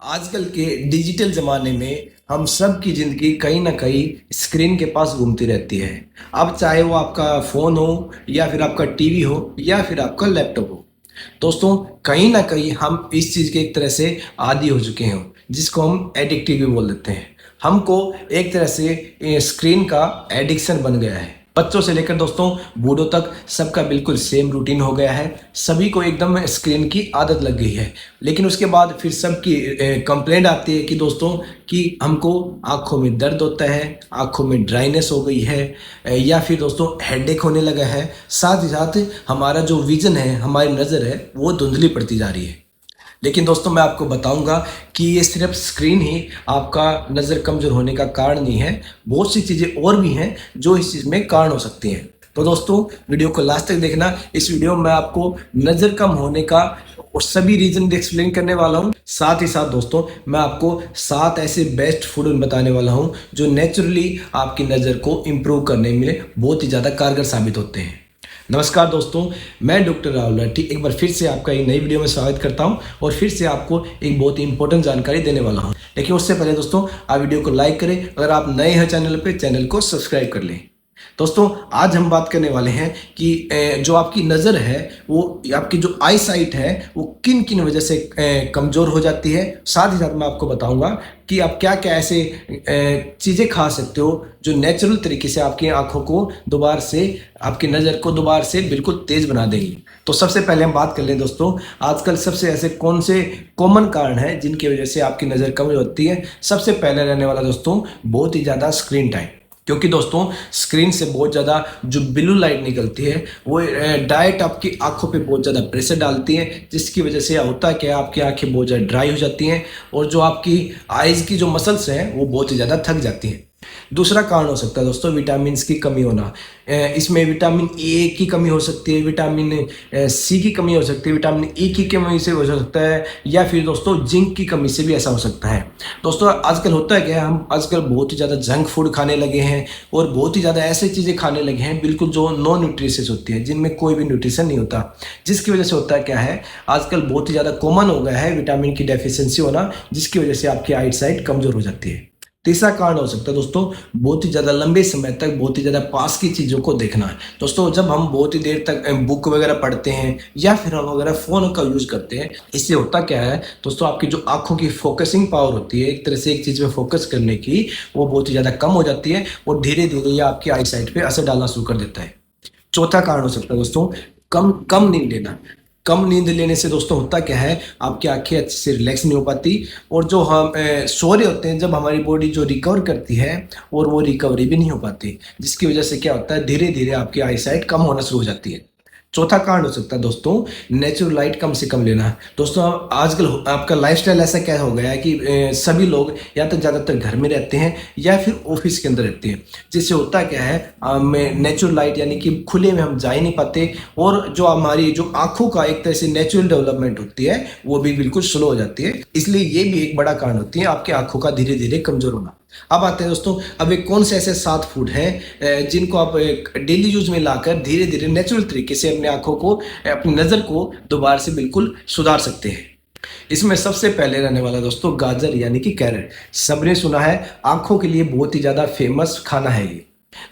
आजकल के डिजिटल ज़माने में हम सब की ज़िंदगी कहीं न कहीं स्क्रीन के पास घूमती रहती है। अब चाहे वो आपका फ़ोन हो या फिर आपका टीवी हो या फिर आपका लैपटॉप हो। दोस्तों, कहीं न कहीं हम इस चीज़ के एक तरह से आदी हो चुके हैं, जिसको हम एडिक्टिव भी बोल देते हैं। हमको एक तरह से स्क्रीन का एडिक्शन बन गया है। बच्चों से लेकर दोस्तों बूढ़ों तक सबका बिल्कुल सेम रूटीन हो गया है। सभी को एकदम स्क्रीन की आदत लग गई है। लेकिन उसके बाद फिर सबकी कंप्लेंट आती है कि दोस्तों कि हमको आँखों में दर्द होता है, आँखों में ड्राइनेस हो गई है, या फिर दोस्तों हेडेक होने लगा है। साथ ही साथ हमारा जो विज़न है, हमारी नज़र है, वो धुंधली पड़ती जा रही है। लेकिन दोस्तों मैं आपको बताऊंगा कि ये सिर्फ स्क्रीन ही आपका नज़र कमज़ोर होने का कारण नहीं है। बहुत सी चीज़ें और भी हैं जो इस चीज़ में कारण हो सकती हैं। तो दोस्तों वीडियो को लास्ट तक देखना। इस वीडियो में मैं आपको नज़र कम होने का और सभी रीज़न एक्सप्लेन करने वाला हूँ। साथ ही साथ दोस्तों मैं आपको 7 ऐसे बेस्ट फूड बताने वाला हूँ जो नेचुरली आपकी नज़र को इम्प्रूव करने में बहुत ही ज़्यादा कारगर साबित होते हैं। नमस्कार दोस्तों, मैं डॉक्टर राहुल राठी एक बार फिर से आपका एक नई वीडियो में स्वागत करता हूं और फिर से आपको एक बहुत ही इंपॉर्टेंट जानकारी देने वाला हूं। लेकिन उससे पहले दोस्तों आप वीडियो को लाइक करें, अगर आप नए हैं चैनल पे चैनल को सब्सक्राइब कर लें। दोस्तों आज हम बात करने वाले हैं कि जो आपकी नज़र है, वो आपकी जो आई साइट है, वो किन किन वजह से कमज़ोर हो जाती है। साथ ही साथ मैं आपको बताऊंगा कि आप क्या क्या ऐसे चीज़ें खा सकते हो जो नेचुरल तरीके से आपकी आंखों को दोबारा से, आपकी नज़र को दोबारा से बिल्कुल तेज़ बना देंगी। तो सबसे पहले हम बात कर लें दोस्तों, आजकल सबसे ऐसे कौन से कॉमन कारण हैं जिनकी वजह से आपकी नज़र कमज़ोर होती है। सबसे पहले रहने वाला दोस्तों बहुत ही ज़्यादा स्क्रीन टाइम। क्योंकि दोस्तों स्क्रीन से बहुत ज़्यादा जो ब्लू लाइट निकलती है वो डायरेक्ट आपकी आंखों पे बहुत ज़्यादा प्रेशर डालती है, जिसकी वजह से होता है कि आपकी आंखें बहुत ज़्यादा ड्राई हो जाती हैं और जो आपकी आइज़ की जो मसल्स हैं वो बहुत ही ज़्यादा थक जाती हैं। दूसरा कारण हो सकता है दोस्तों विटामिन की कमी होना। इसमें विटामिन ए की कमी हो सकती है, विटामिन सी की कमी हो सकती है, विटामिन ई की कमी से हो सकता है, या फिर दोस्तों जिंक की कमी से भी ऐसा हो सकता है। दोस्तों आजकल होता है क्या, हम आजकल बहुत ही ज़्यादा जंक फूड खाने लगे हैं और बहुत ही ज़्यादा ऐसी चीज़ें खाने लगे हैं बिल्कुल जो नॉन न्यूट्रिशियस होती है, जिनमें कोई भी न्यूट्रिशन नहीं होता। जिसकी वजह से होता है क्या है, आजकल बहुत ही ज़्यादा कॉमन हो गया है विटामिन की डेफिशिएंसी होना, जिसकी वजह से आपकी आई साइट कमज़ोर हो जाती है। तीसरा कारण हो सकता है दोस्तों बहुत ही ज़्यादा लंबे समय तक बहुत ही ज़्यादा पास की चीज़ों को देखना है। दोस्तों जब हम बहुत ही देर तक बुक वगैरह पढ़ते हैं या फिर हम वगैरह फ़ोन का यूज़ करते हैं, इससे होता क्या है दोस्तों, आपकी जो आंखों की फोकसिंग पावर होती है, एक तरह से एक चीज़ में फोकस करने की, वो बहुत ही ज़्यादा कम हो जाती है और धीरे धीरे ये आपकी आई साइट पर असर डालना शुरू कर देता है। चौथा कारण हो सकता है दोस्तों कम कम नींद लेना। कम नींद लेने से दोस्तों होता क्या है, आपकी आंखें अच्छे से रिलैक्स नहीं हो पाती और जो हम सो रहे होते हैं, जब हमारी बॉडी जो रिकवर करती है और वो रिकवरी भी नहीं हो पाती, जिसकी वजह से क्या होता है, धीरे धीरे आपकी आई साइट कम होना शुरू हो जाती है। चौथा कारण हो सकता है दोस्तों नेचुरल लाइट कम से कम लेना। दोस्तों आजकल आपका लाइफस्टाइल ऐसा क्या हो गया है कि सभी लोग या तो ज़्यादातर घर में रहते हैं या फिर ऑफिस के अंदर रहते हैं, जिससे होता क्या है नेचुरल लाइट यानी कि खुले में हम जा ही नहीं पाते और जो हमारी जो आंखों का एक तरह से नेचुरल डेवलपमेंट होती है वो भी बिल्कुल स्लो हो जाती है। इसलिए ये भी एक बड़ा कारण होती है आपकी आंखों का धीरे धीरे कमजोर होना। अब आते हैं दोस्तों, अब एक कौन से ऐसे 7 फूड हैं जिनको आप डेली यूज में लाकर धीरे धीरे नेचुरल तरीके से अपनी आंखों को, अपनी नज़र को दोबारा से बिल्कुल सुधार सकते हैं। इसमें सबसे पहले रहने वाला दोस्तों गाजर यानी कि कैरेट। सबने सुना है, आंखों के लिए बहुत ही ज़्यादा फेमस खाना है ये।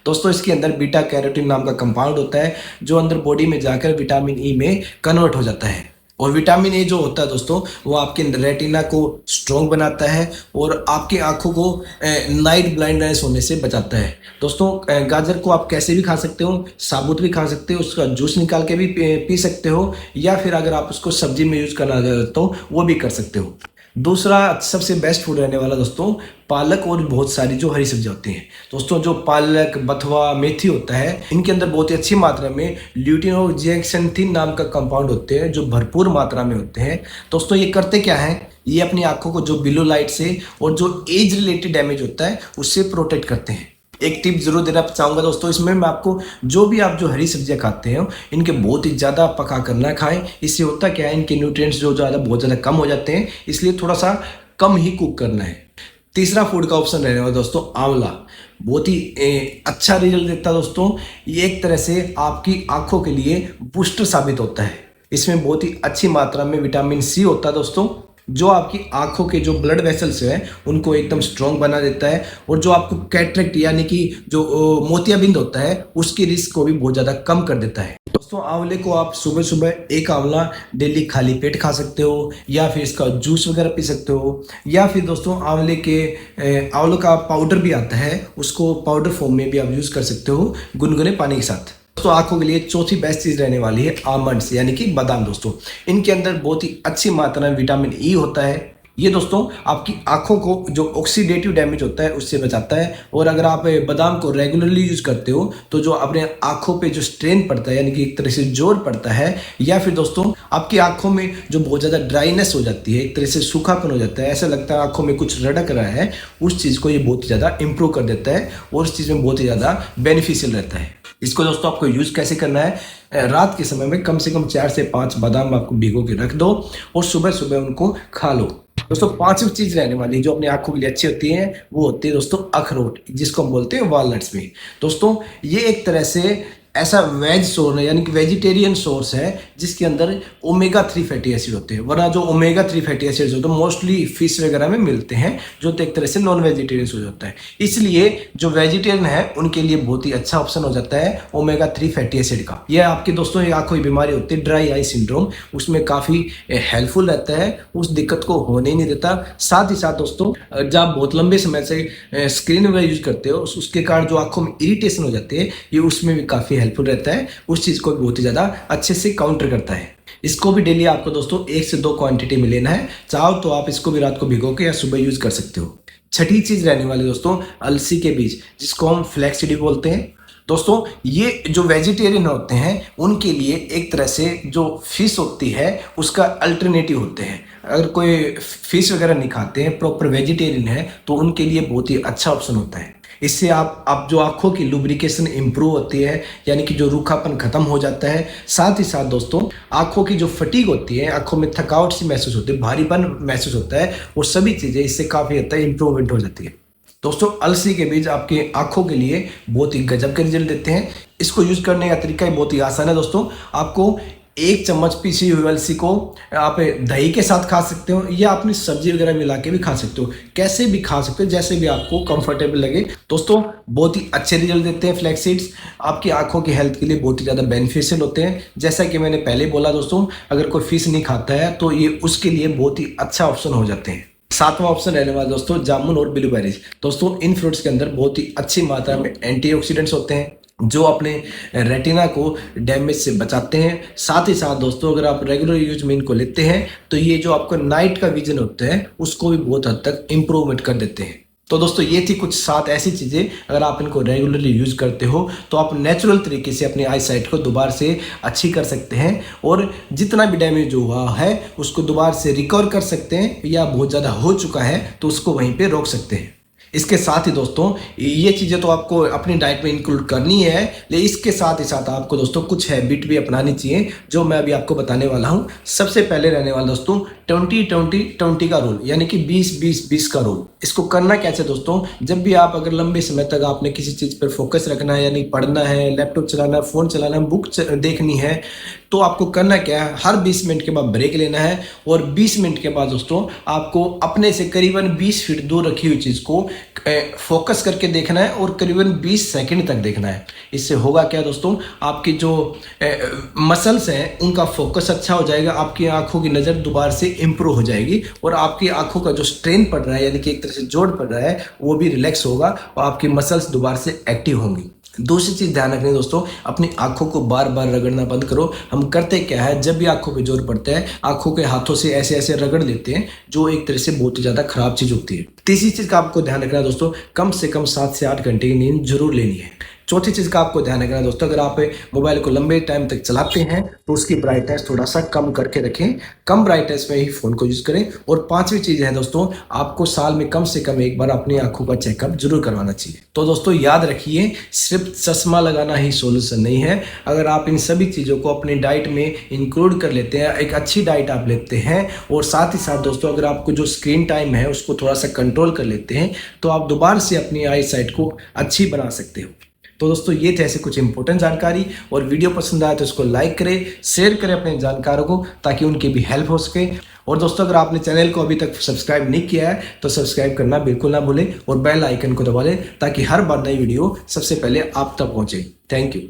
दोस्तों इसके अंदर बीटा कैरोटीन नाम का कंपाउंड होता है जो अंदर बॉडी में जाकर विटामिन ई में कन्वर्ट हो जाता है। और विटामिन ए जो होता है दोस्तों वो आपके रेटिना को स्ट्रॉन्ग बनाता है और आपकी आंखों को नाइट ब्लाइंडनेस होने से बचाता है। दोस्तों गाजर को आप कैसे भी खा सकते हो, साबुत भी खा सकते हो, उसका जूस निकाल के भी पी सकते हो, या फिर अगर आप उसको सब्जी में यूज करना चाहते हो वो भी कर सकते हो। दूसरा सबसे बेस्ट फूड रहने वाला दोस्तों पालक और बहुत सारी जो हरी सब्जियां होती हैं। दोस्तों जो पालक, बथुआ, मेथी होता है, इनके अंदर बहुत ही अच्छी मात्रा में ल्यूटिन और जेक्सेंथिन नाम का कंपाउंड होते हैं जो भरपूर मात्रा में होते हैं। दोस्तों ये करते क्या है, ये अपनी आंखों को जो ब्लू लाइट से और जो एज रिलेटेड डैमेज होता है उससे प्रोटेक्ट करते हैं। एक टिप जरूर देना चाहूँगा दोस्तों, इसमें मैं आपको जो भी आप जो हरी सब्जियां खाते हैं इनके बहुत ही ज़्यादा पका कर ना खाएं। इससे होता क्या है, इनके न्यूट्रिएंट्स जो बहुत ज़्यादा कम हो जाते हैं, इसलिए थोड़ा सा कम ही कुक करना है। तीसरा फूड का ऑप्शन रहने वाला दोस्तों आंवला। बहुत ही अच्छा रिजल्ट देता है दोस्तों। ये एक तरह से आपकी आंखों के लिए बूस्टर साबित होता है। इसमें बहुत ही अच्छी मात्रा में विटामिन सी होता है दोस्तों, जो आपकी आंखों के जो ब्लड वेसल्स हैं उनको एकदम स्ट्रॉन्ग बना देता है, और जो आपको कैटरेक्ट यानी कि जो मोतियाबिंद होता है उसकी रिस्क को भी बहुत ज़्यादा कम कर देता है। दोस्तों आंवले को आप सुबह सुबह एक आंवला डेली खाली पेट खा सकते हो, या फिर इसका जूस वगैरह पी सकते हो, या फिर दोस्तों आंवलों का पाउडर भी आता है, उसको पाउडर फॉर्म में भी आप यूज़ कर सकते हो गुनगुने पानी के साथ। दोस्तों आंखों के लिए चौथी बेस्ट चीज रहने वाली है आमंड्स यानी कि बादाम। दोस्तों इनके अंदर बहुत ही अच्छी मात्रा में विटामिन ई होता है। ये दोस्तों आपकी आंखों को जो ऑक्सीडेटिव डैमेज होता है उससे बचाता है, और अगर आप बादाम को रेगुलरली यूज करते हो तो जो अपने आंखों पे जो स्ट्रेन पड़ता है यानी कि एक तरह से जोर पड़ता है, या फिर दोस्तों आपकी आंखों में जो बहुत ज़्यादा ड्राइनेस हो जाती है, एक तरह से सूखापन हो जाता है, ऐसा लगता है आंखों में कुछ रड़क रहा है, उस चीज़ को ये बहुत ही ज़्यादा इंप्रूव कर देता है और उस चीज़ में बहुत ही ज़्यादा बेनिफिशियल रहता है। इसको दोस्तों आपको यूज़ कैसे करना है, रात के समय में कम से कम 4 से 5 बादाम आपको भिगो के रख दो और सुबह सुबह उनको खा लो। दोस्तों पांचवी चीज रहने वाली जो अपनी आंखों के लिए अच्छी होती है वो होती है दोस्तों अखरोट, जिसको हम बोलते हैं वॉलनट्स में। दोस्तों ये एक तरह से ऐसा वेज सोर्स है यानी कि वेजिटेरियन सोर्स है जिसके अंदर ओमेगा 3 फैटी एसिड होते हैं, वरना जो ओमेगा 3 फैटी एसिड्स होते हैं मोस्टली फिश वगैरह में मिलते हैं, जो तो एक तरह से नॉन वेजिटेरियन हो जाता है। इसलिए जो वेजिटेरियन है उनके लिए बहुत ही अच्छा ऑप्शन हो जाता है ओमेगा 3 फैटी एसिड का। यह आपकी दोस्तों एक आंखों की बीमारी होती है ड्राई आई सिंड्रोम, उसमें काफ़ी हेल्पफुल रहता है, उस दिक्कत को होने ही नहीं देता। साथ ही साथ दोस्तों जब आप बहुत लंबे समय से स्क्रीन वगैरह यूज करते हो उसके कारण जो आंखों में इरिटेशन हो जाती है, ये उसमें भी काफ़ी हेल्पफुल रहता है, उस चीज़ को भी बहुत ही ज़्यादा अच्छे से काउंटर करता है। इसको भी डेली आपको दोस्तों 1 से 2 क्वांटिटी में लेना है, चाहो तो आप इसको भी रात को भिगो के या सुबह यूज कर सकते हो। छठी चीज रहने वाली दोस्तों अलसी के बीज, जिसको हम फ्लैक्सीड बोलते हैं। दोस्तों ये जो वेजिटेरियन होते हैं उनके लिए एक तरह से जो फिश होती है उसका अल्टरनेटिव होते हैं। अगर कोई फिश वगैरह नहीं खाते हैं, प्रॉपर वेजिटेरियन है, तो उनके लिए बहुत ही अच्छा ऑप्शन होता है। इससे आप जो आंखों की लुब्रिकेशन इंप्रूव होती है यानी कि जो रूखापन खत्म हो जाता है। साथ ही साथ दोस्तों आंखों की जो फटीग होती है, आंखों में थकावट सी महसूस होती है, भारीपन महसूस होता है, वो सभी चीज़ें इससे काफ़ी हद तक इंप्रूवमेंट हो जाती है। दोस्तों अलसी के बीज आपकी आंखों के लिए बहुत ही गजब के रिजल्ट देते हैं। इसको यूज करने का तरीका ही बहुत ही आसान है दोस्तों। आपको 1 चम्मच पीसी हुई अलसी को आप दही के साथ खा सकते हो या अपनी सब्जी वगैरह मिला के भी खा सकते हो, कैसे भी खा सकते हो, जैसे भी आपको कंफर्टेबल लगे। दोस्तों बहुत ही अच्छे रिजल्ट देते हैं फ्लैक्स सीड्स, आपकी आंखों की हेल्थ के लिए बहुत ही ज़्यादा बेनिफिशियल होते हैं। जैसा कि मैंने पहले बोला दोस्तों, अगर कोई फिश नहीं खाता है तो ये उसके लिए बहुत ही अच्छा ऑप्शन हो जाते हैं। 7वां ऑप्शन रहने वाला दोस्तों जामुन और ब्लूबेरीज। दोस्तों इन फ्रूट्स के अंदर बहुत ही अच्छी मात्रा में एंटीऑक्सीडेंट्स होते हैं जो अपने रेटिना को डैमेज से बचाते हैं। साथ ही साथ दोस्तों अगर आप रेगुलर यूज में इनको लेते हैं तो ये जो आपका नाइट का विजन होता है उसको भी बहुत हद तक इम्प्रूवमेंट कर देते हैं। तो दोस्तों ये थी कुछ 7 ऐसी चीज़ें, अगर आप इनको रेगुलरली यूज करते हो तो आप नेचुरल तरीके से अपनी आई साइट को दोबारा से अच्छी कर सकते हैं, और जितना भी डैमेज हुआ है उसको दोबारा से रिकवर कर सकते हैं, या बहुत ज़्यादा हो चुका है तो उसको वहीं पे रोक सकते हैं। इसके साथ ही दोस्तों ये चीज़ें तो आपको अपनी डाइट में इंक्लूड करनी है, लेकिन इसके साथ ही साथ आपको दोस्तों कुछ हैबिट भी अपनानी चाहिए जो मैं अभी आपको बताने वाला हूँ। सबसे पहले रहने वाला दोस्तों 20-20-20 का रूल, यानी कि 20-20-20 का रूल। इसको करना कैसे दोस्तों, जब भी आप अगर लंबे समय तक आपने किसी चीज़ पर फोकस रखना है, यानी पढ़ना है, लैपटॉप चलाना है, फ़ोन चलाना है, बुक देखनी है, तो आपको करना क्या है, हर 20 मिनट के बाद ब्रेक लेना है, और 20 मिनट के बाद दोस्तों आपको अपने से करीबन 20 फीट दूर रखी हुई चीज़ को फोकस करके देखना है और करीबन 20 सेकंड तक देखना है। इससे होगा क्या दोस्तों, आपकी जो मसल्स हैं उनका फोकस अच्छा हो जाएगा, आपकी आंखों की नज़र दोबारा से इंप्रूव हो जाएगी, और आपकी आंखों का जो स्ट्रेन पड़ रहा है यानी कि एक तरह से जोड़ पड़ रहा है वो भी रिलैक्स होगा और आपकी मसल्स दोबारा से एक्टिव होंगी। दूसरी चीज़ ध्यान रखनी दोस्तों, अपनी आंखों को बार बार रगड़ना बंद करो। हम करते क्या है, जब भी आंखों पे जोर पड़ता है आंखों के हाथों से ऐसे ऐसे रगड़ देते हैं, जो एक तरह से बहुत ही ज़्यादा खराब चीज़ होती है। तीसरी चीज़ का आपको ध्यान रखना है दोस्तों, कम से कम 7 से 8 घंटे की नींद जरूर लेनी है। चौथी चीज़ का आपको ध्यान रखना है दोस्तों, अगर आप मोबाइल को लंबे टाइम तक चलाते हैं तो उसकी ब्राइटनेस थोड़ा सा कम करके रखें, कम ब्राइटनेस में ही फ़ोन को यूज़ करें। और 5वीं चीज़ है दोस्तों, आपको साल में कम से कम एक बार अपनी आंखों का चेकअप जरूर करवाना चाहिए। तो दोस्तों याद रखिए, सिर्फ चश्मा लगाना ही सोल्यूशन नहीं है। अगर आप इन सभी चीज़ों को अपनी डाइट में इंक्लूड कर लेते हैं, एक अच्छी डाइट आप लेते हैं, और साथ ही साथ दोस्तों अगर आपको जो स्क्रीन टाइम है उसको थोड़ा सा कंट्रोल कर लेते हैं, तो आप दोबारा से अपनी आई साइट को अच्छी बना सकते हो। तो दोस्तों ये थे ऐसे कुछ इंपॉर्टेंट जानकारी, और वीडियो पसंद आया तो इसको लाइक करें, शेयर करें अपने जानकारों को ताकि उनकी भी हेल्प हो सके। और दोस्तों अगर आपने चैनल को अभी तक सब्सक्राइब नहीं किया है तो सब्सक्राइब करना बिल्कुल ना भूलें और बेल आइकन को दबा लें ताकि हर बार नई वीडियो सबसे पहले आप तक पहुंचे। Thank you.